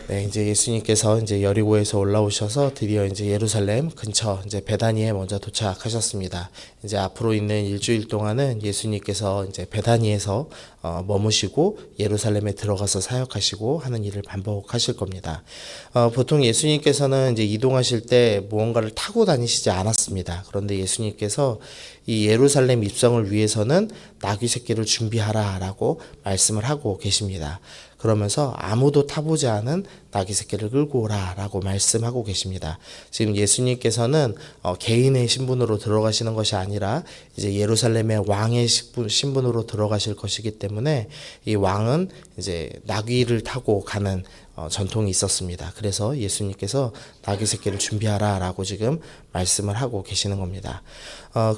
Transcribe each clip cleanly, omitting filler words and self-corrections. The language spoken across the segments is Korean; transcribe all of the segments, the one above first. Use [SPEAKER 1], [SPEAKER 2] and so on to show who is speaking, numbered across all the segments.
[SPEAKER 1] 네, 이제 예수님께서 이제 여리고에서 올라오셔서 드디어 이제 예루살렘 근처 이제 베다니에 먼저 도착하셨습니다. 이제 앞으로 있는 일주일 동안은 예수님께서 이제 베다니에서 머무시고 예루살렘에 들어가서 사역하시고 하는 일을 반복하실 겁니다. 보통 예수님께서는 이제 이동하실 때 무언가를 타고 다니시지 않았습니다. 그런데 예수님께서 이 예루살렘 입성을 위해서는 나귀 새끼를 준비하라라고 말씀을 하고 계십니다. 그러면서 아무도 타보지 않은 나귀 새끼를 끌고 오라라고 말씀하고 계십니다. 지금 예수님께서는 개인의 신분으로 들어가시는 것이 아니라 이제 예루살렘의 왕의 신분으로 들어가실 것이기 때문에 이 왕은 이제 나귀를 타고 가는 전통이 있었습니다. 그래서 예수님께서 나귀 새끼를 준비하라라고 지금 말씀을 하고 계시는 겁니다.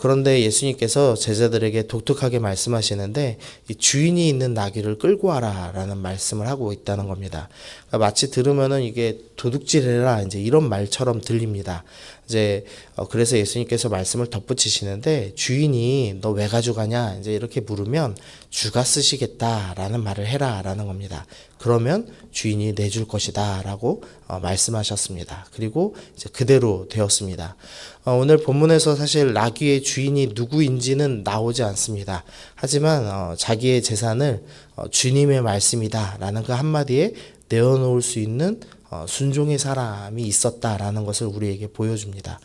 [SPEAKER 1] 그런데 예수님께서 제자들에게 독특하게 말씀하시는데 이 주인이 있는 나귀를 끌고 와라라는 말씀을 하고 있다는 겁니다. 그러니까 마치 들으면은 이게 도둑질해라 이제 이런 말처럼 들립니다. 이제 그래서 예수님께서 말씀을 덧붙이시는데 주인이 너 왜 가져가냐 이제 이렇게 물으면 주가 쓰시겠다라는 말을 해라라는 겁니다. 그러면 주인이 내줄 것이다라고 말씀하셨습니다. 그리고 이제 그대로 되었습니다. 오늘 본문에서 사실 나귀의 주인이 누구인지는 나오지 않습니다. 하지만 자기의 재산을 주님의 말씀이다라는 그 한마디에 내어놓을 수 있는 순종의 사람이 있었다라는 것을 우리에게 보여줍니다.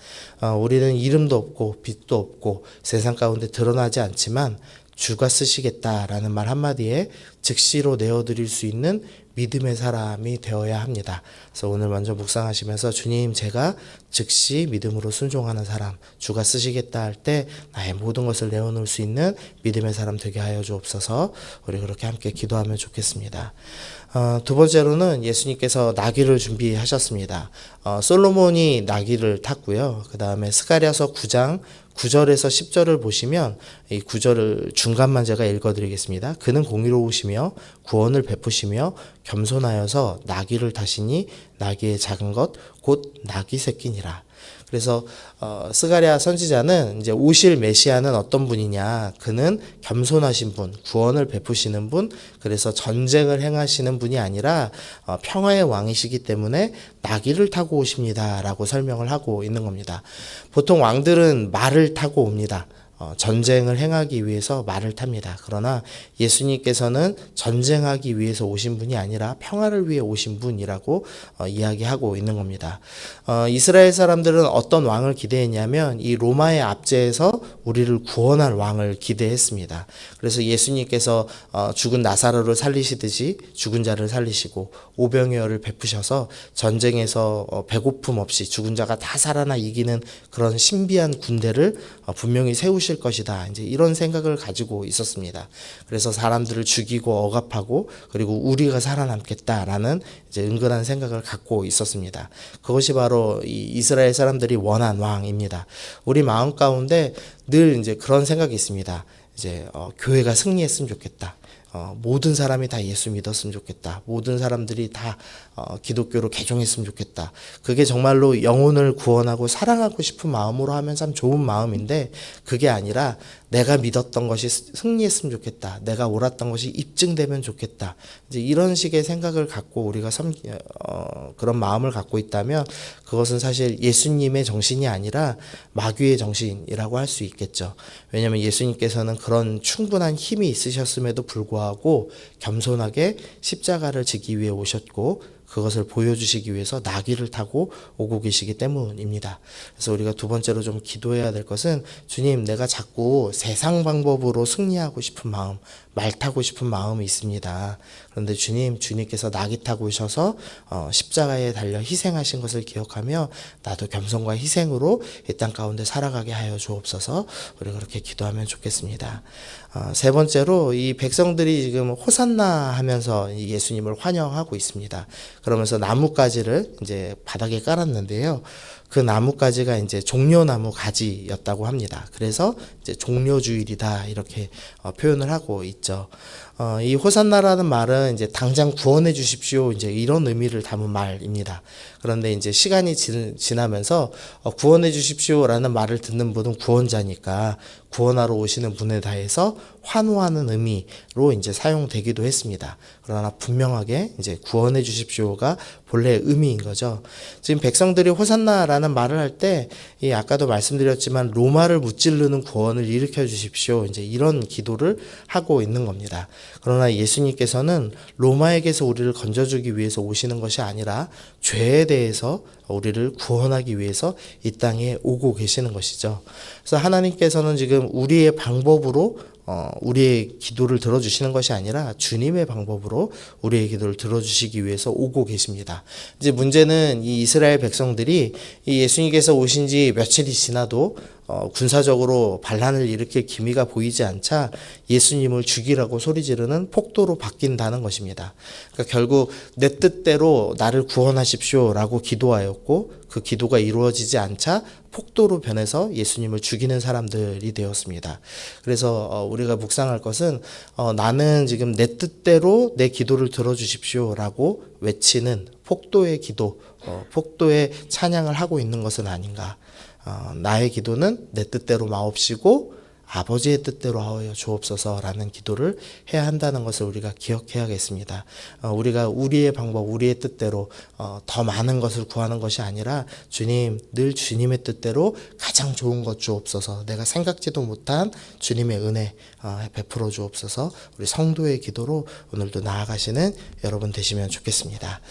[SPEAKER 1] 우리는 이름도 없고 빚도 없고 세상 가운데 드러나지 않지만 주가 쓰시겠다라는 말 한마디에 즉시로 내어드릴 수 있는 믿음의 사람이 되어야 합니다. 그래서 오늘 먼저 묵상하시면서 주님 제가 즉시 믿음으로 순종하는 사람, 주가 쓰시겠다 할 때 나의 모든 것을 내어놓을 수 있는 믿음의 사람 되게 하여 주옵소서. 우리 그렇게 함께 기도하면 좋겠습니다. 두 번째로는 예수님께서 나귀를 준비하셨습니다. 솔로몬이 나귀를 탔고요. 그 다음에 스가랴서 9장 9절에서 10절을 보시면 이 9절을 중간만 제가 읽어드리겠습니다. 그는 공의로우시며 구원을 베푸시며 겸손하여서 나귀를 타시니 나귀의 작은 것 곧 나귀 새끼니라. 그래서 스가랴 선지자는 이제 오실 메시아는 어떤 분이냐? 그는 겸손하신 분, 구원을 베푸시는 분, 그래서 전쟁을 행하시는 분이 아니라 평화의 왕이시기 때문에 나귀를 타고 오십니다라고 설명을 하고 있는 겁니다. 보통 왕들은 말을 타고 옵니다. 전쟁을 행하기 위해서 말을 탑니다. 그러나 예수님께서는 전쟁하기 위해서 오신 분이 아니라 평화를 위해 오신 분이라고 이야기하고 있는 겁니다. 이스라엘 사람들은 어떤 왕을 기대했냐면 이 로마의 압제에서 우리를 구원할 왕을 기대했습니다. 그래서 예수님께서 죽은 나사로를 살리시듯이 죽은 자를 살리시고 오병이어를 베푸셔서 전쟁에서 배고픔 없이 죽은 자가 다 살아나 이기는 그런 신비한 군대를 분명히 세우실 것이다. 이제 이런 생각을 가지고 있었습니다. 그래서 사람들을 죽이고 억압하고 그리고 우리가 살아남겠다라는 이제 은근한 생각을 갖고 있었습니다. 그것이 바로 이 이스라엘 사람들이 원한 왕입니다. 우리 마음 가운데 늘 이제 그런 생각이 있습니다. 이제 교회가 승리했으면 좋겠다. 모든 사람이 다 예수 믿었으면 좋겠다. 모든 사람들이 다 기독교로 개종했으면 좋겠다. 그게 정말로 영혼을 구원하고 사랑하고 싶은 마음으로 하면 참 좋은 마음인데 그게 아니라 내가 믿었던 것이 승리했으면 좋겠다. 내가 옳았던 것이 입증되면 좋겠다. 이제 이런 식의 생각을 갖고 우리가 그런 마음을 갖고 있다면 그것은 사실 예수님의 정신이 아니라 마귀의 정신이라고 할 수 있겠죠. 왜냐하면 예수님께서는 그런 충분한 힘이 있으셨음에도 불구하고 겸손하게 십자가를 지기 위해 오셨고 그것을 보여주시기 위해서 나귀를 타고 오고 계시기 때문입니다. 그래서 우리가 두 번째로 좀 기도해야 될 것은 주님 내가 자꾸 세상 방법으로 승리하고 싶은 마음, 말 타고 싶은 마음이 있습니다. 그런데 주님께서 나귀 타고 오셔서 십자가에 달려 희생하신 것을 기억하며 나도 겸손과 희생으로 이 땅 가운데 살아가게 하여 주옵소서. 우리 그렇게 기도하면 좋겠습니다. 세 번째로 이 백성들이 지금 호산나 하면서 예수님을 환영하고 있습니다. 그러면서 나뭇가지를 이제 바닥에 깔았는데요. 그 나뭇가지가 이제 종려나무 가지였다고 합니다. 그래서 이제 종려주일이다 이렇게 표현을 하고 있죠. 이 호산나라는 말은 이제 당장 구원해 주십시오 이제 이런 의미를 담은 말입니다. 그런데 이제 시간이 지나면서 구원해 주십시오라는 말을 듣는 분은 구원자니까 구원하러 오시는 분에 대해서 환호하는 의미로 이제 사용되기도 했습니다. 그러나 분명하게 이제 구원해 주십시오가 본래의 의미인 거죠. 지금 백성들이 호산나라는 말을 할 때 이 아까도 말씀드렸지만 로마를 무찌르는 구원을 일으켜 주십시오. 이제 이런 기도를 하고 있는 겁니다. 그러나 예수님께서는 로마에게서 우리를 건져주기 위해서 오시는 것이 아니라 죄에 대해서 우리를 구원하기 위해서 이 땅에 오고 계시는 것이죠. 그래서 하나님께서는 지금 우리의 방법으로 우리의 기도를 들어주시는 것이 아니라 주님의 방법으로 우리의 기도를 들어주시기 위해서 오고 계십니다. 이제 문제는 이 이스라엘 백성들이 이 예수님께서 오신 지 며칠이 지나도 군사적으로 반란을 일으킬 기미가 보이지 않자 예수님을 죽이라고 소리 지르는 폭도로 바뀐다는 것입니다. 그러니까 결국 내 뜻대로 나를 구원하십시오라고 기도하였고 그 기도가 이루어지지 않자 폭도로 변해서 예수님을 죽이는 사람들이 되었습니다. 그래서 우리가 묵상할 것은 나는 지금 내 뜻대로 내 기도를 들어주십시오라고 외치는 폭도의 기도, 폭도의 찬양을 하고 있는 것은 아닌가. 나의 기도는 내 뜻대로 마옵시고 아버지의 뜻대로 하여 주옵소서라는 기도를 해야 한다는 것을 우리가 기억해야겠습니다. 우리가 우리의 방법, 우리의 뜻대로 더 많은 것을 구하는 것이 아니라 주님, 늘 주님의 뜻대로 가장 좋은 것 주옵소서, 내가 생각지도 못한 주님의 은혜 베풀어 주옵소서, 우리 성도의 기도로 오늘도 나아가시는 여러분 되시면 좋겠습니다.